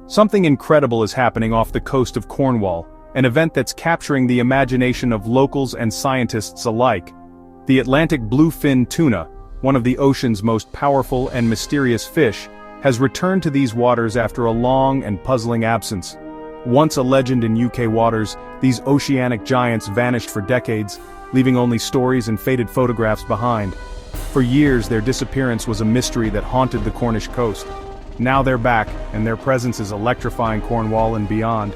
Something incredible is happening off the coast of Cornwall, an event that's capturing the imagination of locals and scientists alike. The Atlantic bluefin tuna, one of the ocean's most powerful and mysterious fish, has returned to these waters after a long and puzzling absence. Once a legend in UK waters, these oceanic giants vanished for decades, leaving only stories and faded photographs behind. For years, their disappearance was a mystery that haunted the Cornish coast. Now they're back, and their presence is electrifying Cornwall and beyond.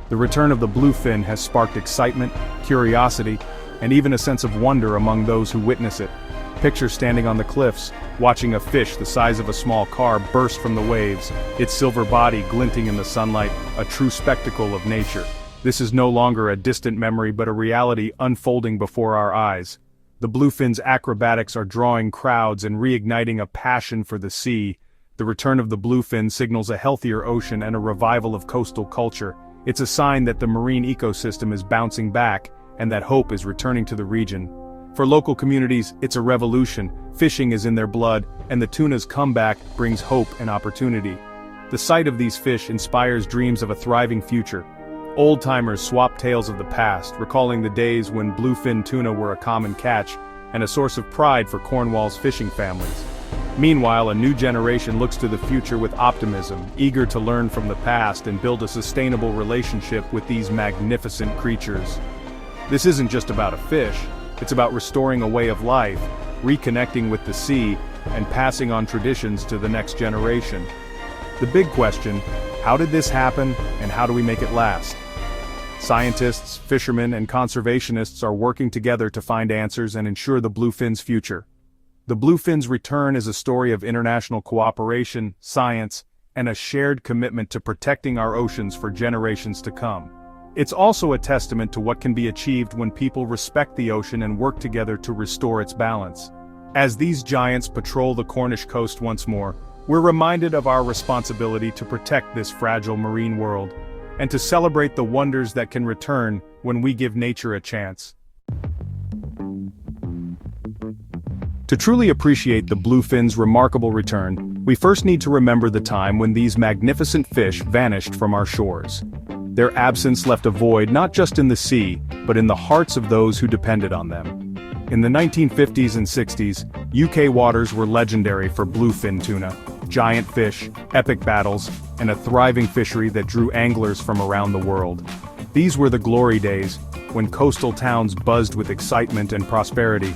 The return of the bluefin has sparked excitement, curiosity, and even a sense of wonder among those who witness it. Picture standing on the cliffs, watching a fish the size of a small car burst from the waves, its silver body glinting in the sunlight, a true spectacle of nature. This is no longer a distant memory but a reality unfolding before our eyes. The bluefin's acrobatics are drawing crowds and reigniting a passion for the sea. The return of the bluefin signals a healthier ocean and a revival of coastal culture. It's a sign that the marine ecosystem is bouncing back, and that hope is returning to the region. For local communities, it's a revolution. Fishing is in their blood, and the tuna's comeback brings hope and opportunity. The sight of these fish inspires dreams of a thriving future. Old-timers swap tales of the past, recalling the days when bluefin tuna were a common catch, and a source of pride for Cornwall's fishing families. Meanwhile, a new generation looks to the future with optimism, eager to learn from the past and build a sustainable relationship with these magnificent creatures. This isn't just about a fish. It's about restoring a way of life, reconnecting with the sea, and passing on traditions to the next generation. The big question: how did this happen, and how do we make it last? Scientists, fishermen, and conservationists are working together to find answers and ensure the bluefin's future. The bluefin's return is a story of international cooperation, science, and a shared commitment to protecting our oceans for generations to come. It's also a testament to what can be achieved when people respect the ocean and work together to restore its balance. As these giants patrol the Cornish coast once more, we're reminded of our responsibility to protect this fragile marine world, and to celebrate the wonders that can return when we give nature a chance. To truly appreciate the bluefin's remarkable return, we first need to remember the time when these magnificent fish vanished from our shores. Their absence left a void not just in the sea, but in the hearts of those who depended on them. In the 1950s and 60s, UK waters were legendary for bluefin tuna. Giant fish, epic battles, and a thriving fishery that drew anglers from around the world. These were the glory days, when coastal towns buzzed with excitement and prosperity.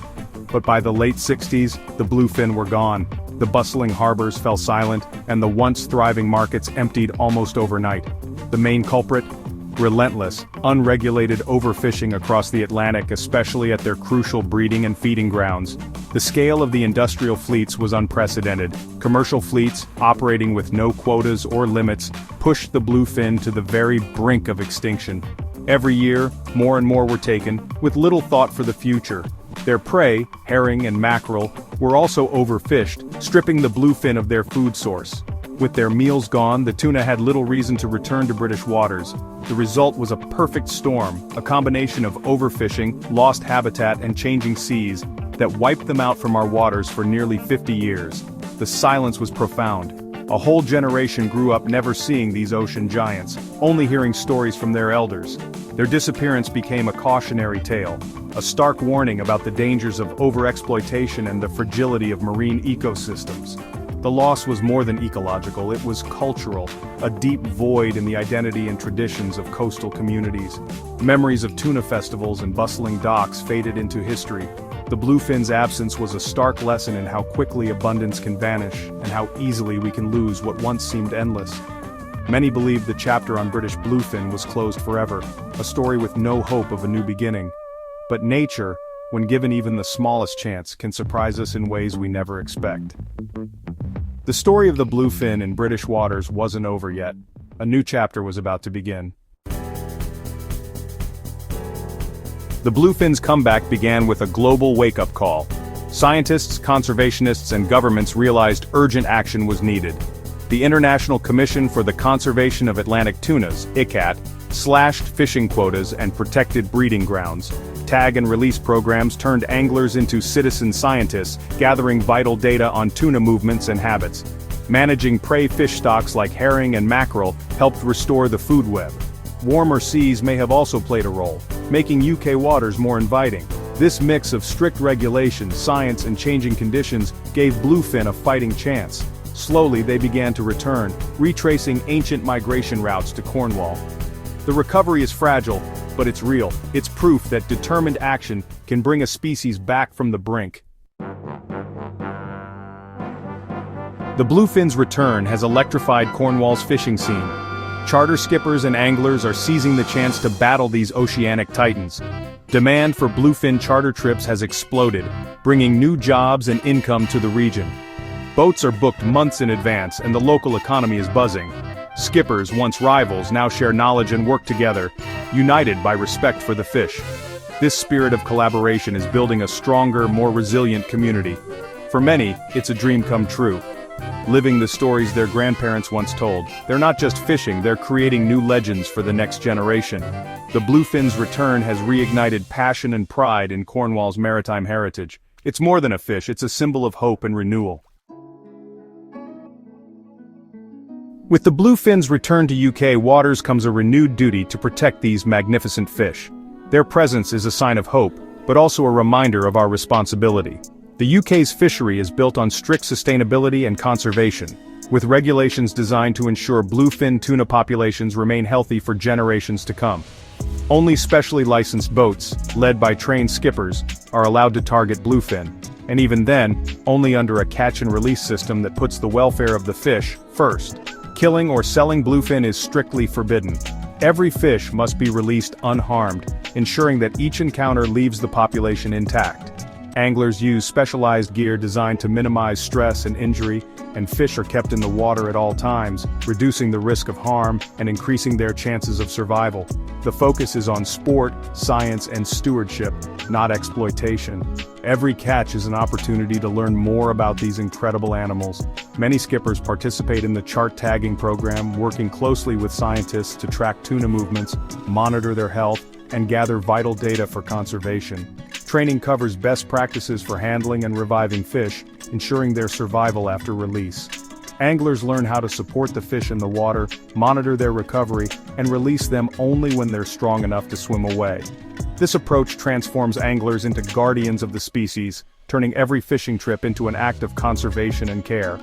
But by the late 60s, the bluefin were gone. The bustling harbors fell silent, and the once thriving markets emptied almost overnight. The main culprit? Relentless, unregulated overfishing across the Atlantic, especially at their crucial breeding and feeding grounds. The scale of the industrial fleets was unprecedented. Commercial fleets, operating with no quotas or limits, pushed the bluefin to the very brink of extinction. Every year, more and more were taken, with little thought for the future. Their prey, herring and mackerel, were also overfished, stripping the bluefin of their food source. With their meals gone, the tuna had little reason to return to British waters. The result was a perfect storm, a combination of overfishing, lost habitat and changing seas, that wiped them out from our waters for nearly 50 years. The silence was profound. A whole generation grew up never seeing these ocean giants, only hearing stories from their elders. Their disappearance became a cautionary tale, a stark warning about the dangers of overexploitation and the fragility of marine ecosystems. The loss was more than ecological, it was cultural, a deep void in the identity and traditions of coastal communities. Memories of tuna festivals and bustling docks faded into history. The bluefin's absence was a stark lesson in how quickly abundance can vanish, and how easily we can lose what once seemed endless. Many believe the chapter on British bluefin was closed forever, a story with no hope of a new beginning. But nature, when given even the smallest chance, can surprise us in ways we never expect. The story of the bluefin in British waters wasn't over yet. A new chapter was about to begin. The bluefin's comeback began with a global wake-up call. Scientists, conservationists, and governments realized urgent action was needed. The International Commission for the Conservation of Atlantic Tunas, ICCAT, slashed fishing quotas and protected breeding grounds. Tag and release programs turned anglers into citizen scientists, gathering vital data on tuna movements and habits. Managing prey fish stocks like herring and mackerel helped restore the food web. Warmer seas may have also played a role, making UK waters more inviting. This mix of strict regulations, science and changing conditions gave bluefin a fighting chance. Slowly they began to return, retracing ancient migration routes to Cornwall. The recovery is fragile, but it's real. It's proof that determined action can bring a species back from the brink. The bluefin's return has electrified Cornwall's fishing scene. Charter skippers and anglers are seizing the chance to battle these oceanic titans. Demand for bluefin charter trips has exploded, bringing new jobs and income to the region. Boats are booked months in advance and the local economy is buzzing. Skippers, once rivals, now share knowledge and work together, united by respect for the fish. This spirit of collaboration is building a stronger, more resilient community. For many, it's a dream come true. Living the stories their grandparents once told, they're not just fishing, they're creating new legends for the next generation. The bluefin's return has reignited passion and pride in Cornwall's maritime heritage. It's more than a fish, it's a symbol of hope and renewal. With the bluefin's return to UK waters comes a renewed duty to protect these magnificent fish. Their presence is a sign of hope, but also a reminder of our responsibility. The UK's fishery is built on strict sustainability and conservation, with regulations designed to ensure bluefin tuna populations remain healthy for generations to come. Only specially licensed boats, led by trained skippers, are allowed to target bluefin, and even then, only under a catch-and-release system that puts the welfare of the fish first. Killing or selling bluefin is strictly forbidden. Every fish must be released unharmed, ensuring that each encounter leaves the population intact. Anglers use specialized gear designed to minimize stress and injury, and fish are kept in the water at all times, reducing the risk of harm and increasing their chances of survival. The focus is on sport, science, and stewardship, not exploitation. Every catch is an opportunity to learn more about these incredible animals. Many skippers participate in the chart tagging program, working closely with scientists to track tuna movements, monitor their health, and gather vital data for conservation. Training covers best practices for handling and reviving fish, ensuring their survival after release. Anglers learn how to support the fish in the water, monitor their recovery, and release them only when they're strong enough to swim away. This approach transforms anglers into guardians of the species, turning every fishing trip into an act of conservation and care.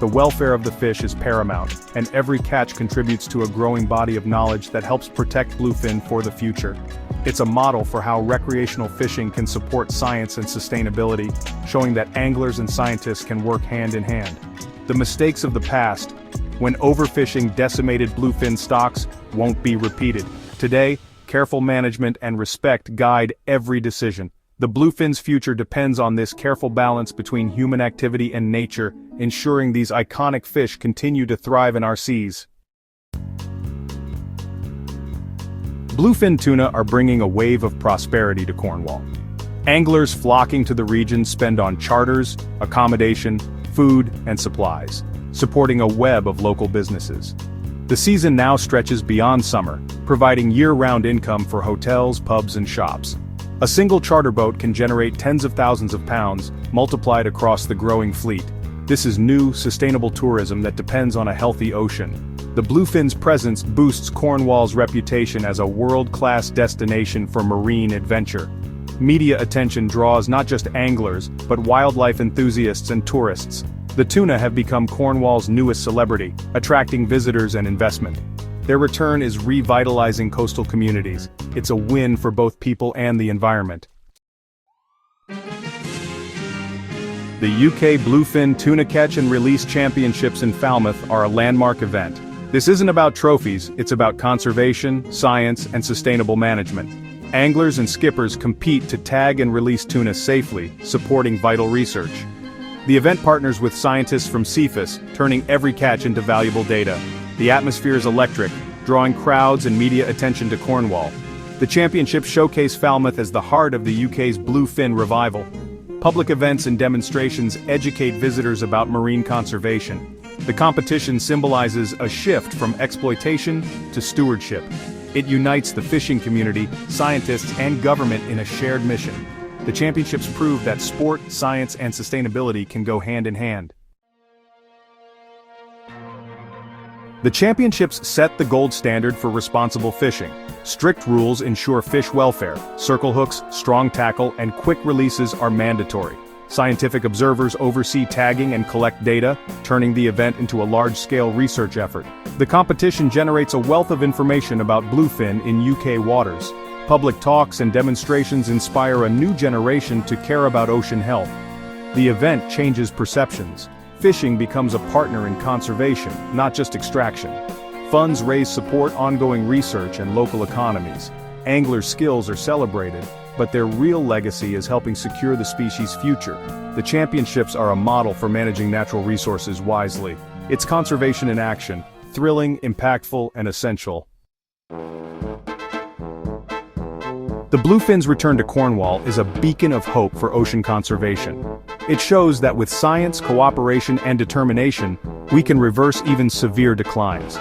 The welfare of the fish is paramount, and every catch contributes to a growing body of knowledge that helps protect bluefin for the future. It's a model for how recreational fishing can support science and sustainability, showing that anglers and scientists can work hand in hand. The mistakes of the past, when overfishing decimated bluefin stocks, won't be repeated. Today, careful management and respect guide every decision. The bluefin's future depends on this careful balance between human activity and nature, ensuring these iconic fish continue to thrive in our seas. Bluefin tuna are bringing a wave of prosperity to Cornwall. Anglers flocking to the region spend on charters, accommodation, food, and supplies, supporting a web of local businesses. The season now stretches beyond summer, providing year-round income for hotels, pubs, and shops. A single charter boat can generate tens of thousands of pounds, multiplied across the growing fleet. This is new, sustainable tourism that depends on a healthy ocean. The bluefin's presence boosts Cornwall's reputation as a world-class destination for marine adventure. Media attention draws not just anglers, but wildlife enthusiasts and tourists. The tuna have become Cornwall's newest celebrity, attracting visitors and investment. Their return is revitalizing coastal communities. It's a win for both people and the environment. The UK Bluefin Tuna Catch and Release Championships in Falmouth are a landmark event. This isn't about trophies, it's about conservation, science, and sustainable management. Anglers and skippers compete to tag and release tuna safely, supporting vital research. The event partners with scientists from CFIS, turning every catch into valuable data. The atmosphere is electric, drawing crowds and media attention to Cornwall. The championships showcase Falmouth as the heart of the UK's bluefin revival. Public events and demonstrations educate visitors about marine conservation. The competition symbolizes a shift from exploitation to stewardship. It unites the fishing community, scientists, and government in a shared mission. The championships prove that sport, science, and sustainability can go hand in hand. The championships set the gold standard for responsible fishing. Strict rules ensure fish welfare. Circle hooks, strong tackle, and quick releases are mandatory. Scientific observers oversee tagging and collect data, turning the event into a large-scale research effort. The competition generates a wealth of information about bluefin in UK waters. Public talks and demonstrations inspire a new generation to care about ocean health. The event changes perceptions. Fishing becomes a partner in conservation, not just extraction. Funds raise support ongoing research and local economies. Anglers' skills are celebrated, but their real legacy is helping secure the species' future. The championships are a model for managing natural resources wisely. It's conservation in action, thrilling, impactful, and essential. The bluefin's return to Cornwall is a beacon of hope for ocean conservation. It shows that with science, cooperation, and determination, we can reverse even severe declines.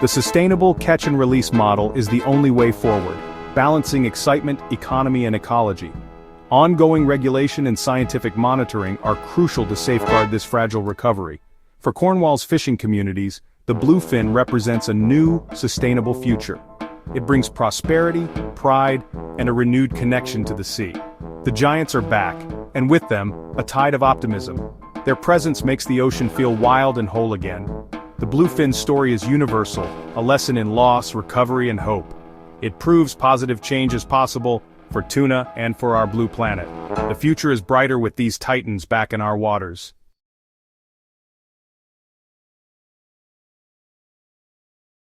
The sustainable catch-and-release model is the only way forward, balancing excitement, economy, and ecology. Ongoing regulation and scientific monitoring are crucial to safeguard this fragile recovery. For Cornwall's fishing communities, the bluefin represents a new, sustainable future. It brings prosperity, pride, and a renewed connection to the sea. The giants are back, and with them, a tide of optimism. Their presence makes the ocean feel wild and whole again. The bluefin's story is universal, a lesson in loss, recovery, and hope. It proves positive change is possible for tuna and for our blue planet. The future is brighter with these titans back in our waters.